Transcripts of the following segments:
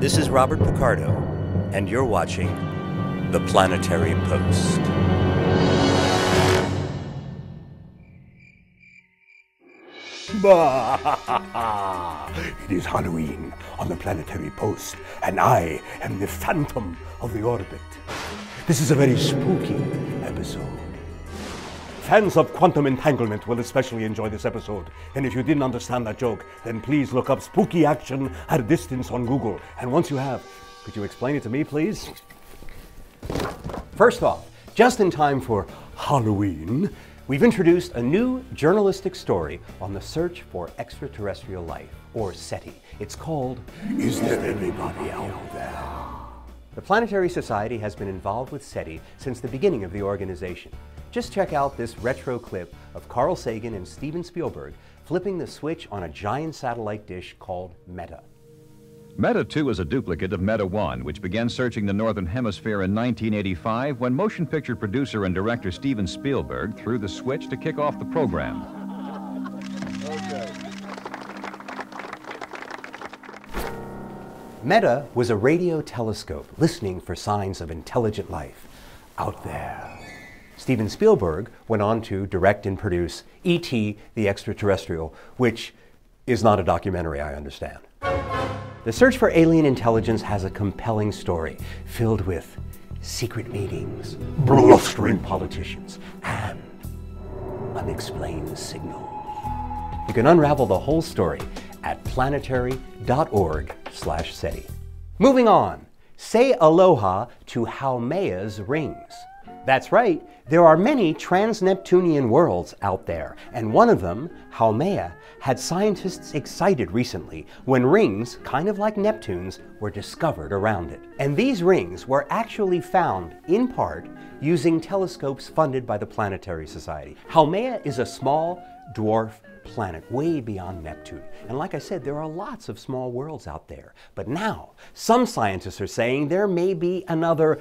This is Robert Picardo, and you're watching the Planetary Post. It is Halloween on the Planetary Post, and I am the Phantom of the Orbit. This is a very spooky episode. Fans of quantum entanglement will especially enjoy this episode, and if you didn't understand that joke, then please look up spooky action at a distance on Google. And once you have, could you explain it to me, please? First off, just in time for Halloween, we've introduced a new journalistic story on the search for extraterrestrial life, or SETI. It's called, Is There Anybody Out There? The Planetary Society has been involved with SETI since the beginning of the organization. Just check out this retro clip of Carl Sagan and Steven Spielberg flipping the switch on a giant satellite dish called Meta. Meta 2 is a duplicate of Meta 1, which began searching the Northern Hemisphere in 1985 when motion picture producer and director Steven Spielberg threw the switch to kick off the program. Meta was a radio telescope listening for signs of intelligent life out there. Steven Spielberg went on to direct and produce E.T. the Extraterrestrial, which is not a documentary, I understand. The search for alien intelligence has a compelling story filled with secret meetings, blustering politicians, and unexplained signals. You can unravel the whole story at planetary.org/SETI. Moving on, say aloha to Haumea's rings. That's right, there are many trans-Neptunian worlds out there, and one of them, Haumea, had scientists excited recently when rings, kind of like Neptune's, were discovered around it. And these rings were actually found, in part, using telescopes funded by the Planetary Society. Haumea is a small dwarf planet way beyond Neptune. And like I said, there are lots of small worlds out there. But now, some scientists are saying there may be another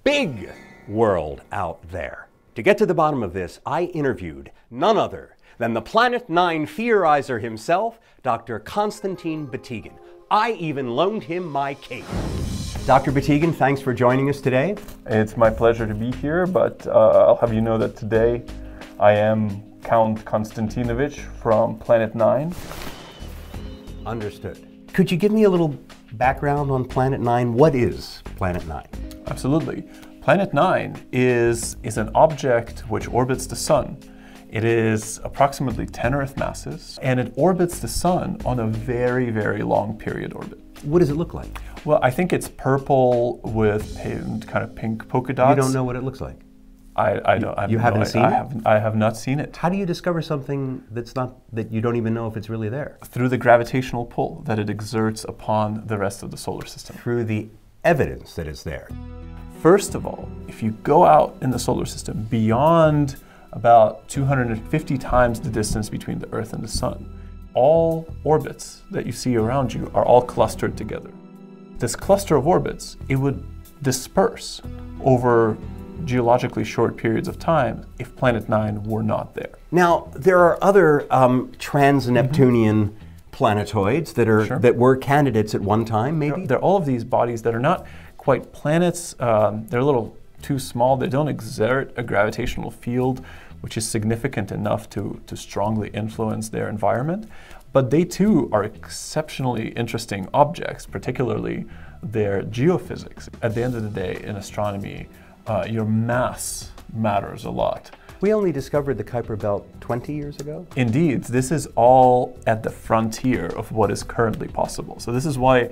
big world out there. To get to the bottom of this, I interviewed none other than the Planet 9 theorizer himself, Dr. Konstantin Batygin. I even loaned him my cape. Dr. Batygin, thanks for joining us today. It's my pleasure to be here, but I'll have you know that today I am Count Konstantinovich from Planet 9. Understood. Could you give me a little background on Planet 9? What is Planet 9? Absolutely. Planet 9 is an object which orbits the Sun. It is approximately 10 Earth masses, and it orbits the Sun on a very, very long period orbit. What does it look like? Well, I think it's purple with kind of pink polka dots. You don't know what it looks like? I don't. You haven't seen it? I have not seen it. How do you discover something that you don't even know if it's really there? Through the gravitational pull that it exerts upon the rest of the solar system. Through the evidence that it's there. First of all, if you go out in the solar system beyond about 250 times the distance between the Earth and the Sun, all orbits that you see around you are all clustered together. This cluster of orbits, it would disperse over geologically short periods of time if Planet 9 were not there. Now, there are other trans-Neptunian planetoids that that were candidates at one time, maybe? There are all of these bodies that are not quite planets. They're a little too small. They don't exert a gravitational field which is significant enough to strongly influence their environment. But they too are exceptionally interesting objects, particularly their geophysics. At the end of the day, in astronomy, your mass matters a lot. We only discovered the Kuiper Belt 20 years ago? Indeed, this is all at the frontier of what is currently possible. So this is why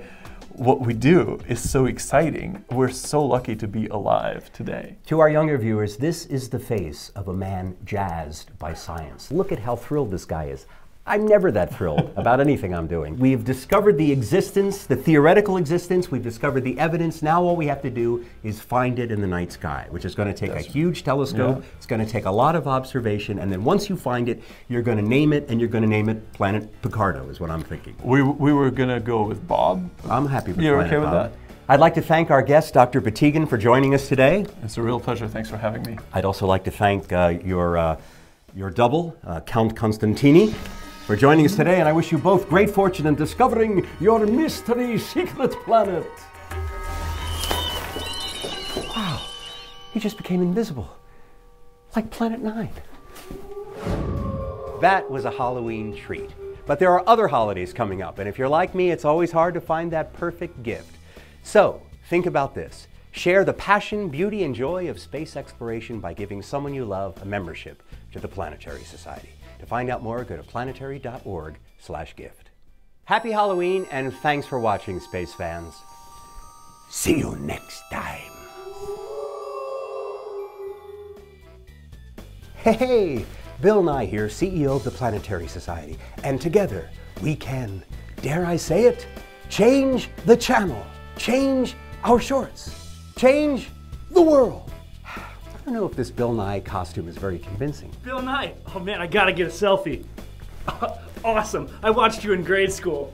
what we do is so exciting. We're so lucky to be alive today. To our younger viewers, this is the face of a man jazzed by science. Look at how thrilled this guy is. I'm never that thrilled about anything I'm doing. We've discovered the existence, the theoretical existence, we've discovered the evidence. Now all we have to do is find it in the night sky, which is going to take a huge telescope. Yeah. It's going to take a lot of observation, and then once you find it, you're going to name it, and you're going to name it Planet Picardo, is what I'm thinking. We were going to go with Bob. I'm happy with You're Planet okay with Bob. that? I'd like to thank our guest, Dr. Batygin, for joining us today. It's a real pleasure. Thanks for having me. I'd also like to thank your double, Count Konstantini, for joining us today, and I wish you both great fortune in discovering your mystery secret planet. Wow, he just became invisible, like Planet 9. That was a Halloween treat. But there are other holidays coming up, and if you're like me, it's always hard to find that perfect gift. So, think about this. Share the passion, beauty, and joy of space exploration by giving someone you love a membership to the Planetary Society. To find out more, go to planetary.org/gift. Happy Halloween, and thanks for watching, space fans. See you next time. Hey, Bill Nye here, CEO of the Planetary Society, and together we can, dare I say it, change the channel, change our shorts, change the world. I don't know if this Bill Nye costume is very convincing. Bill Nye, oh man, I gotta get a selfie. Awesome, I watched you in grade school.